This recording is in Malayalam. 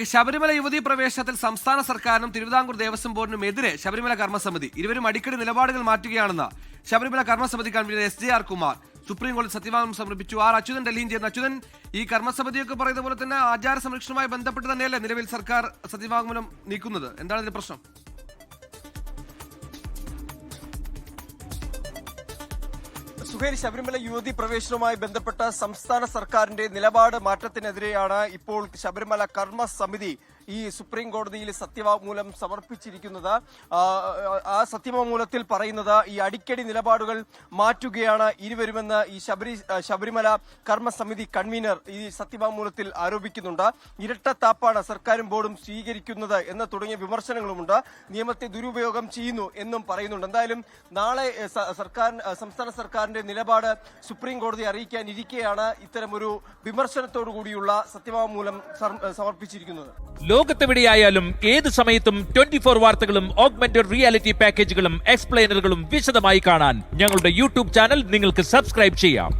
ശബരിമല യുവതീ പ്രവേശനത്തിൽ സംസ്ഥാന സർക്കാരിനും തിരുവിതാംകൂർ ദേവസ്വം ബോർഡിനും എതിരെ ശബരിമല കർമ്മസമിതി ഇരുവരും അടിക്കടി നിലപാടുകൾ മാറ്റുകയാണെന്ന് ശബരിമല കർമ്മസമിതി കൺവീനർ SJR കുമാർ സുപ്രീം കോടതി സത്യവാങ്മൂലം സമർപ്പിച്ചു. അച്യുതൻ ഡൽഹിയിൽ ചേർന്ന അച്യുതൻ, ഈ കർമ്മസമിതിയൊക്കെ പറയുന്ന പോലെ തന്നെ ആചാര സംരക്ഷണവുമായി ബന്ധപ്പെട്ട് തന്നെയല്ലേ നിലവിൽ സർക്കാർ സത്യവാങ്മൂലം നീക്കുന്നത്? എന്താണ് ഇതിന്റെ പ്രശ്നം? സുഹേൽ, ശബരിമല യുവതി പ്രവേശനവുമായി ബന്ധപ്പെട്ട സംസ്ഥാന സർക്കാരിന്റെ നിലപാട് മാറ്റത്തിനെതിരെയാണ് ഇപ്പോൾ ശബരിമല കർമ്മ സമിതി ഈ സുപ്രീം കോടതിയിൽ സത്യവാങ്മൂലം സമർപ്പിച്ചിരിക്കുന്നത്. ആ സത്യവാങ്മൂലത്തിൽ പറയുന്നത് ഈ അടിക്കടി നിലപാടുകൾ മാറ്റുകയാണ് ഇരുവരുമെന്ന് ഈ ശബരിമല കർമ്മസമിതി കൺവീനർ ഈ സത്യവാങ്മൂലത്തിൽ ആരോപിക്കുന്നുണ്ട്. ഇരട്ടത്താപ്പാണ് സർക്കാരും ബോർഡും സ്വീകരിക്കുന്നത് എന്ന് തുടങ്ങിയ വിമർശനങ്ങളുമുണ്ട്. നിയമത്തെ ദുരുപയോഗം ചെയ്യുന്നു എന്നും പറയുന്നുണ്ട്. എന്തായാലും നാളെ സംസ്ഥാന സർക്കാരിന്റെ നിലപാട് സുപ്രീം കോടതി അറിയിക്കാനിരിക്കെയാണ് ഇത്തരമൊരു വിമർശനത്തോടു കൂടിയുള്ള സത്യവാങ്മൂലം സമർപ്പിച്ചിരിക്കുന്നത്. ലോകത്തെവിടെയായാലും ഏത് സമയത്തും 24 വാർത്തകളും ഓഗ്മെന്റഡ് റിയാലിറ്റി പാക്കേജുകളും എക്സ്പ്ലെയിനറുകളും വിശദമായി കാണാൻ ഞങ്ങളുടെ യൂട്യൂബ് ചാനൽ നിങ്ങൾക്ക് സബ്സ്ക്രൈബ് ചെയ്യാം.